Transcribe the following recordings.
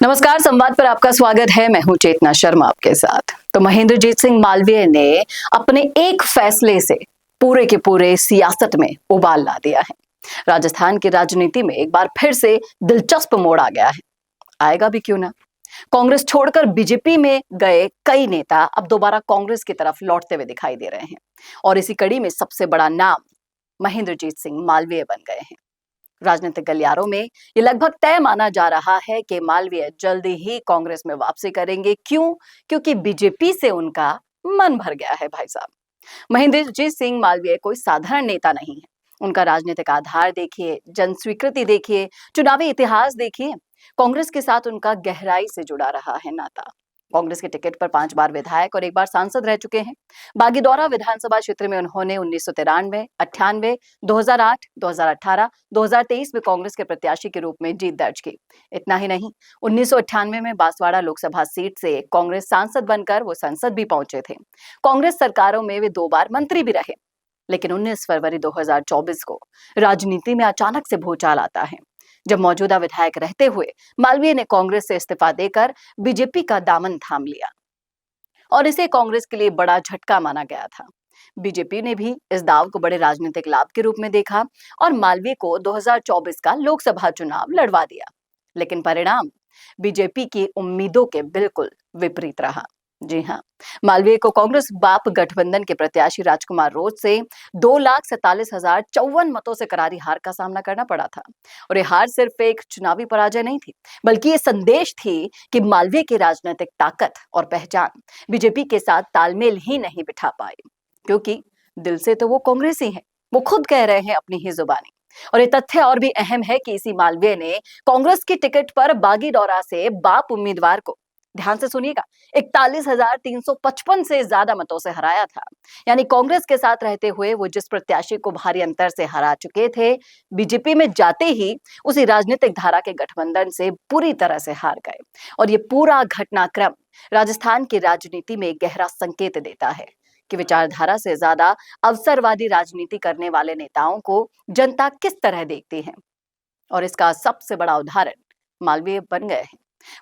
नमस्कार, संवाद पर आपका स्वागत है। मैं हूं चेतना शर्मा आपके साथ। तो महेंद्रजीत सिंह मालवीय ने अपने एक फैसले से पूरे के पूरे सियासत में उबाल ला दिया है। राजस्थान की राजनीति में एक बार फिर से दिलचस्प मोड़ आ गया है। आएगा भी क्यों ना। कांग्रेस छोड़कर बीजेपी में गए कई नेता अब दोबारा कांग्रेस की तरफ लौटते हुए दिखाई दे रहे हैं और इसी कड़ी में सबसे बड़ा नाम महेंद्रजीत सिंह मालवीय बन गए हैं। राजनीतिक गलियारों में ये लगभग तय माना जा रहा है कि मालवीय जल्दी ही कांग्रेस में वापसी करेंगे। क्यों? क्योंकि बीजेपी से उनका मन भर गया है। भाई साहब, महेंद्रजीत सिंह मालवीय कोई साधारण नेता नहीं है। उनका राजनीतिक आधार देखिए, जन स्वीकृति देखिए, चुनावी इतिहास देखिए। कांग्रेस के साथ उनका गहराई से जुड़ा रहा है नाता। कांग्रेस के टिकट पर 5 बार विधायक और 1 बार सांसद रह चुके हैं। बागीदौरा विधानसभा क्षेत्र में उन्होंने 1993, 98, 2008, 2018, 2023 में कांग्रेस के प्रत्याशी के रूप में जीत दर्ज की। इतना ही नहीं, 1998 में बांसवाड़ा लोकसभा सीट से कांग्रेस सांसद बनकर वो संसद भी पहुंचे थे। कांग्रेस सरकारों में वे 2 बार मंत्री भी रहे। लेकिन 19 फरवरी 2024 को राजनीति में अचानक से भूचाल आता है, जब मौजूदा विधायक रहते हुए मालवीय ने कांग्रेस से इस्तीफा देकर बीजेपी का दामन थाम लिया और इसे कांग्रेस के लिए बड़ा झटका माना गया था। बीजेपी ने भी इस दाव को बड़े राजनीतिक लाभ के रूप में देखा और मालवीय को 2024 का लोकसभा चुनाव लड़वा दिया। लेकिन परिणाम बीजेपी की उम्मीदों के बिल्कुल विपरीत रहा। जी हाँ, मालवीय को कांग्रेस बाप गठबंधन के प्रत्याशी राजकुमार रोज से 2,47,054 मतों से करारी हार का सामना करना पड़ा था। और ये हार सिर्फ एक चुनावी पराजय नहीं थी, बल्कि ये संदेश थी कि मालवीय की राजनीतिक ताकत और पहचान बीजेपी के साथ तालमेल ही नहीं बिठा पाई, क्योंकि दिल से तो वो कांग्रेसी हैं। वो खुद कह रहे हैं अपनी ही जुबानी। और ये तथ्य और भी अहम है कि इसी मालवीय ने कांग्रेस की टिकट पर बागीदौरा से बाप उम्मीदवार को, ध्यान से सुनिएगा, 41,355 से ज्यादा मतों से हराया था। यानी कांग्रेस के साथ रहते हुए वो जिस प्रत्याशी को भारी अंतर से हरा चुके थे, बीजेपी में जाते ही उसी राजनीतिक धारा के गठबंधन से पूरी तरह से हार गए। और ये पूरा घटनाक्रम राजस्थान की राजनीति में एक गहरा संकेत देता है कि विचारधारा से ज्यादा अवसरवादी राजनीति करने वाले नेताओं को जनता किस तरह देखती है। और इसका सबसे बड़ा उदाहरण मालवीय बन गए हैं।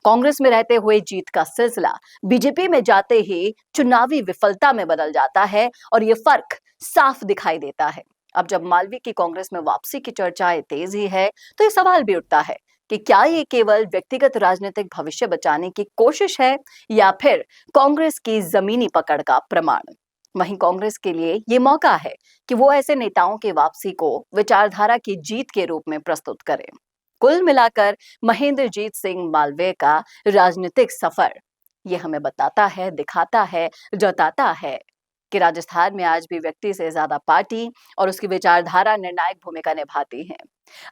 कांग्रेस में रहते हुए जीत का सिलसिला बीजेपी में जाते ही चुनावी विफलता में बदल जाता है और ये फर्क साफ दिखाई देता है। अब जब मालवीय की कांग्रेस में वापसी की चर्चाएं तेज ही है, तो ये सवाल भी उठता है कि क्या ये केवल व्यक्तिगत राजनीतिक भविष्य बचाने की कोशिश है या फिर कांग्रेस की जमीनी पकड़ का प्रमाण। वहीं कांग्रेस के लिए ये मौका है कि वो ऐसे नेताओं की वापसी को विचारधारा की जीत के रूप में प्रस्तुत करे। कुल मिलाकर महेंद्रजीत सिंह मालवीय का राजनीतिक सफर ये हमें बताता है, दिखाता है, जताता है कि राजस्थान में आज भी व्यक्ति से ज्यादा पार्टी और उसकी विचारधारा निर्णायक भूमिका निभाती है।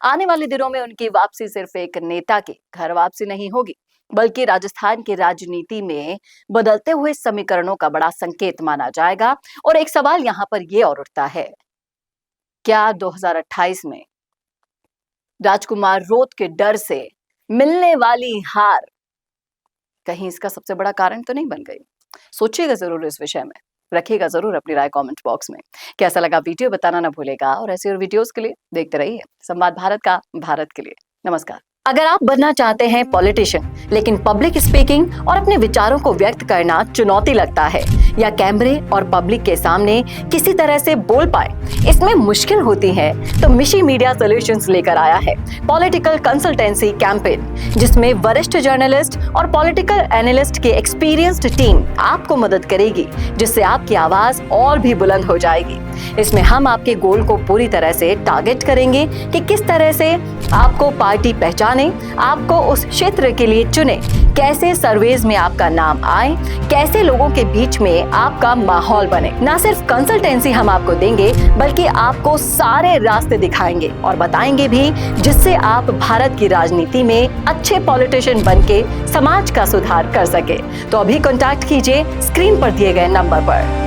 आने वाले दिनों में उनकी वापसी सिर्फ एक नेता की घर वापसी नहीं होगी, बल्कि राजस्थान की राजनीति में बदलते हुए समीकरणों का बड़ा संकेत माना जाएगा। और एक सवाल यहाँ पर यह और उठता है, क्या 2028 में राजकुमार रोत के डर से मिलने वाली हार कहीं इसका सबसे बड़ा कारण तो नहीं बन गई? सोचिएगा जरूर इस विषय में, रखिएगा जरूर अपनी राय कमेंट बॉक्स में। कैसा लगा वीडियो बताना ना भूलेगा और ऐसे और वीडियोस के लिए देखते रहिए संवाद भारत का, भारत के लिए। नमस्कार। अगर आप बनना चाहते हैं पॉलिटिशियन, लेकिन पब्लिक स्पीकिंग और अपने विचारों को व्यक्त करना चुनौती लगता है, या कैमरे और पब्लिक के सामने किसी तरह से बोल पाए इसमें मुश्किल होती है, तो मिशी मीडिया सॉल्यूशंस लेकर आया है पॉलिटिकल कंसल्टेंसी कैंपेन, जिसमें वरिष्ठ जर्नलिस्ट और पॉलिटिकल एनालिस्ट की एक्सपीरियंस्ड टीम आपको मदद करेगी, जिससे आपकी आवाज और भी बुलंद हो जाएगी। इसमें हम आपके गोल को पूरी तरह से टारगेट करेंगे कि किस तरह से आपको पार्टी पहचाने, आपको उस क्षेत्र के लिए चुने, कैसे सर्वेज में आपका नाम आए, कैसे लोगों के बीच में आपका माहौल बने। ना सिर्फ कंसल्टेंसी हम आपको देंगे, बल्कि आपको सारे रास्ते दिखाएंगे और बताएंगे भी, जिससे आप भारत की राजनीति में अच्छे पॉलिटिशियन बनके समाज का सुधार कर सके। तो अभी कॉन्टैक्ट कीजिए स्क्रीन पर दिए गए नंबर पर।